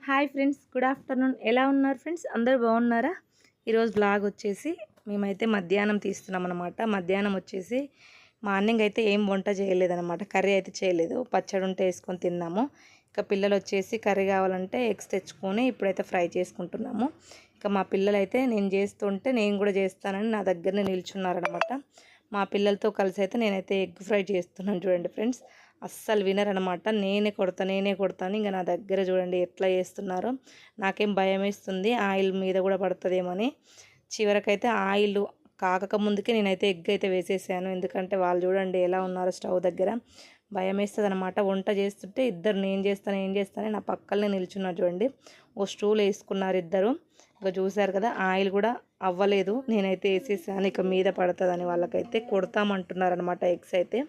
Hi friends, good afternoon. ఎలా ఉన్నారు friends? అందరూ బాగున్నారా? ఈరోజు బ్లాగ్ వచ్చేసి మేమైతే మధ్యాహ్నం తీస్తున్నాం అనమాట. మధ్యాహ్నం వచ్చేసి మార్నింగ్ అయితే ఏం వంట చేయలేదన్నమాట. కర్రీ అయితే చేయలేదు, పచ్చడి ఉంటే వేసుకొని తిన్నాము. ఇక పిల్లలు వచ్చేసి కర్రీ కావాలంటే ఎగ్స్ తెచ్చుకొని ఇప్పుడైతే ఫ్రై చేసుకుంటున్నాము. ఇక మా పిల్లలు అయితే నేను చేస్తుంటే నేను కూడా చేస్తానని నా దగ్గరనే నిల్చున్నారనమాట. మా పిల్లలతో కలిసి అయితే నేనైతే ఎగ్ ఫ్రై చేస్తున్నాను. చూడండి ఫ్రెండ్స్, అస్సలు వినరనమాట. నేనే కొడతాను. ఇంకా నా దగ్గర చూడండి ఎట్లా చేస్తున్నారో. నాకేం భయం వేస్తుంది, ఆయిల్ మీద కూడా పడుతుందేమని. చివరికైతే ఆయిల్ కాకక ముందుకే నేనైతే ఎగ్ అయితే వేసేసాను. ఎందుకంటే వాళ్ళు చూడండి ఎలా ఉన్నారో స్టవ్ దగ్గర. భయం వేస్తుంది అనమాట. వంట చేస్తుంటే ఇద్దరు నేను చేస్తాను నా పక్కనే నిల్చున్నారు చూడండి. ఓ స్టూల్ వేసుకున్నారు ఇద్దరు. ఇక చూసారు కదా, ఆయిల్ కూడా అవ్వలేదు. నేనైతే వేసేసాను, ఇక మీద పడుతుందని వాళ్ళకైతే కొడతామంటున్నారు అనమాట ఎగ్స్ అయితే.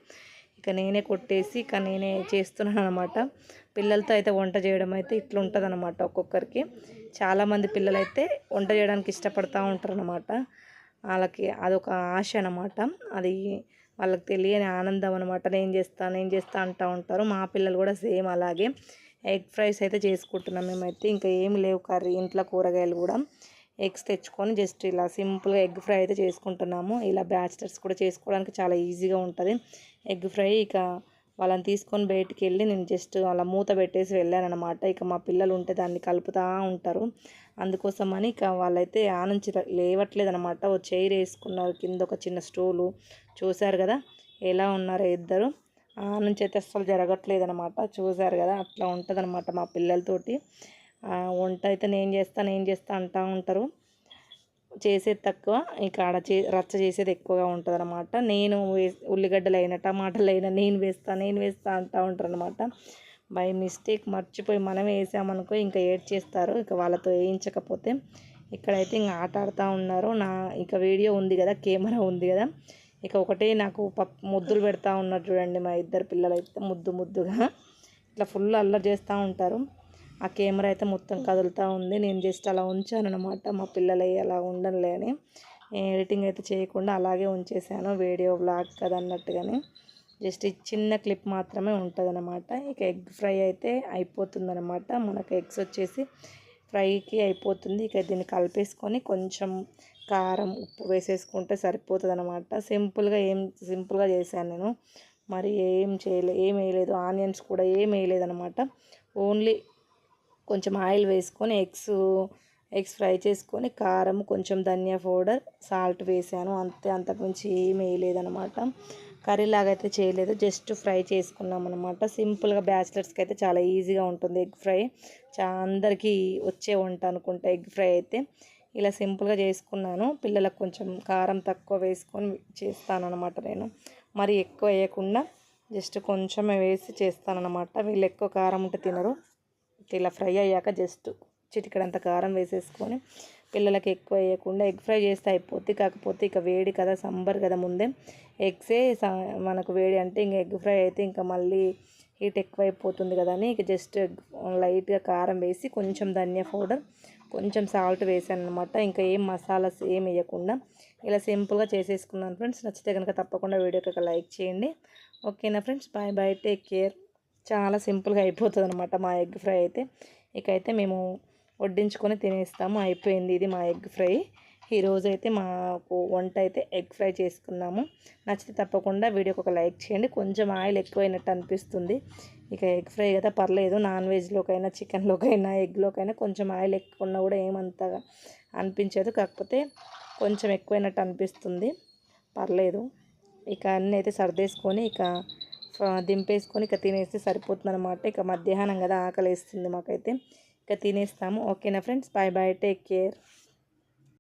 ఇక నేనే కొట్టేసి ఇక నేనే చేస్తున్నాను అనమాట. పిల్లలతో అయితే వంట చేయడం అయితే ఇట్లా ఉంటుంది అనమాట. ఒక్కొక్కరికి చాలామంది పిల్లలైతే వంట చేయడానికి ఇష్టపడుతూ ఉంటారు అనమాట. వాళ్ళకి అదొక ఆశ అనమాట. అది వాళ్ళకి తెలియని ఆనందం అనమాట. నేను చేస్తా అంటూ ఉంటారు. మా పిల్లలు కూడా సేమ్ అలాగే. ఎగ్ ఫ్రైస్ అయితే చేసుకుంటున్నాం మేమైతే. ఇంకా ఏమి లేవు కర్రీ, ఇంట్లో కూరగాయలు కూడా. ఎగ్స్ తెచ్చుకొని జస్ట్ ఇలా సింపుల్గా ఎగ్ ఫ్రై అయితే చేసుకుంటున్నాము. ఇలా బ్యాచిలర్స్ కూడా చేసుకోవడానికి చాలా ఈజీగా ఉంటుంది ఎగ్ ఫ్రై. ఇక వాళ్ళని తీసుకొని బయటికి వెళ్ళి నేను జస్ట్ అలా మూత పెట్టేసి వెళ్ళాను అనమాట. ఇక మా పిల్లలు ఉంటే దాన్ని కలుపుతూ ఉంటారు. అందుకోసమని ఇక వాళ్ళైతే ఆ నుంచి లేవట్లేదు అనమాట. ఓ చైర్ వేసుకున్నారు, కింద ఒక చిన్న స్టూలు. చూశారు కదా ఎలా ఉన్నారో ఇద్దరు. ఆ నుంచి అయితే అస్సలు జరగట్లేదు అనమాట. చూశారు కదా, అట్లా ఉంటుంది అనమాట మా పిల్లలతోటి. వంట అయితే నేను చేస్తా అంటూ ఉంటారు. చేసేది తక్కువ, ఇక ఆడ రచ్చ చేసేది ఎక్కువగా ఉంటుంది అనమాట. నేను ఉల్లిగడ్డలు అయినా టమాటాలు అయినా నేను వేస్తా అంటూ ఉంటారు అనమాట. బై మిస్టేక్ మర్చిపోయి మనం వేసామనుకో ఇంకా చేస్తారు ఇక వాళ్ళతో వేయించకపోతే. ఇక్కడైతే ఇంకా ఆట ఆడుతూ ఉన్నారు. ఇక వీడియో ఉంది కదా, కెమెరా ఉంది కదా, ఇక ఒకటే నాకు ముద్దులు పెడతా ఉన్నారు చూడండి. మా ఇద్దరు పిల్లలు అయితే ముద్దుగా ఇట్లా ఫుల్ అల్లరి చేస్తూ ఉంటారు. ఆ కెమెరా అయితే మొత్తం కదులుతూ ఉంది. నేను జస్ట్ అలా ఉంచాను అనమాట, మా పిల్లలు అలా ఉండనులే అని. ఎడిటింగ్ అయితే చేయకుండా అలాగే ఉంచేసాను, వీడియో బ్లాగ్ కదా అన్నట్టుగానే. జస్ట్ ఈ చిన్న క్లిప్ మాత్రమే ఉంటుంది అనమాట. ఇక ఎగ్ ఫ్రై అయితే అయిపోతుందనమాట. మనకు ఎగ్స్ వచ్చేసి ఫ్రైకి అయిపోతుంది. ఇక దీన్ని కలిపేసుకొని కొంచెం కారం ఉప్పు వేసేసుకుంటే సరిపోతుంది అనమాట. సింపుల్గా చేశాను నేను. మరి ఏం వేయలేదు, ఆనియన్స్ కూడా ఏం వేయలేదనమాట. ఓన్లీ కొంచెం ఆయిల్ వేసుకొని ఎగ్స్ ఫ్రై చేసుకొని కారం, కొంచెం ధనియా పౌడర్, సాల్ట్ వేసాను అంతే. అంతకుమించి ఏం వేయలేదనమాట. కర్రీ లాగా అయితే చేయలేదు, జస్ట్ ఫ్రై చేసుకున్నాం అనమాట. సింపుల్గా బ్యాచిలర్స్కి అయితే చాలా ఈజీగా ఉంటుంది ఎగ్ ఫ్రై. అందరికీ వచ్చే వంట అనుకుంటా ఎగ్ ఫ్రై అయితే. ఇలా సింపుల్గా చేసుకున్నాను. పిల్లలకు కొంచెం కారం తక్కువ వేసుకొని చేస్తాను అనమాట నేను. మరి ఎక్కువ వేయకుండా జస్ట్ కొంచెమే వేసి చేస్తానన్నమాట. వీళ్ళు ఎక్కువ కారం ఉంటే తినరు. ఇలా ఫ్రై అయ్యాక జస్ట్ చిటికడంత కారం వేసేసుకొని పిల్లలకి ఎక్కువ వేయకుండా ఎగ్ ఫ్రై చేస్తే అయిపోద్ది. కాకపోతే ఇక వేడి కదా, సంబర్ కదా, ముందే ఎగ్సే మనకు వేడి అంటే ఇంక ఎగ్ ఫ్రై అయితే ఇంకా మళ్ళీ హీట్ ఎక్కువైపోతుంది కదా అని ఇక జస్ట్ లైట్గా కారం వేసి కొంచెం ధనియా పౌడర్, కొంచెం సాల్ట్ వేసాను అనమాట. ఇంకా ఏం మసాలాస్ ఏం వేయకుండా ఇలా సింపుల్గా చేసేసుకున్నాను ఫ్రెండ్స్. నచ్చితే కనుక తప్పకుండా వీడియోకి ఒక లైక్ చేయండి. ఓకేనా friends, bye bye, take care. చాలా సింపుల్గా అయిపోతుంది అనమాట మా ఎగ్ ఫ్రై అయితే. ఇకైతే మేము వడ్డించుకొని తినేస్తాము. అయిపోయింది ఇది మా ఎగ్ ఫ్రై. ఈరోజు అయితే మాకు వంట అయితే ఎగ్ ఫ్రై చేసుకున్నాము. నచ్చితే తప్పకుండా వీడియోకి ఒక లైక్ చేయండి. కొంచెం ఆయిల్ ఎక్కువైనట్టు అనిపిస్తుంది. ఇక ఎగ్ ఫ్రై కదా, పర్లేదు. నాన్ వెజ్లోకైనా, చికెన్లోకైనా, ఎగ్లోకైనా కొంచెం ఆయిల్ ఎక్కువ ఉన్నా కూడా ఏమంతగా అనిపించదు. కాకపోతే కొంచెం ఎక్కువైనట్టు అనిపిస్తుంది, పర్లేదు. ఇక అన్నీ అయితే సర్దేసుకొని ఇక దింపేసుకొని ఇక తినేస్తే సరిపోతుంది అనమాట. ఇక మధ్యాహ్నం కదా, ఆకలి వేస్తుంది మాకైతే. ఇక తినేస్తాము. ఓకేనా friends, bye bye, take care.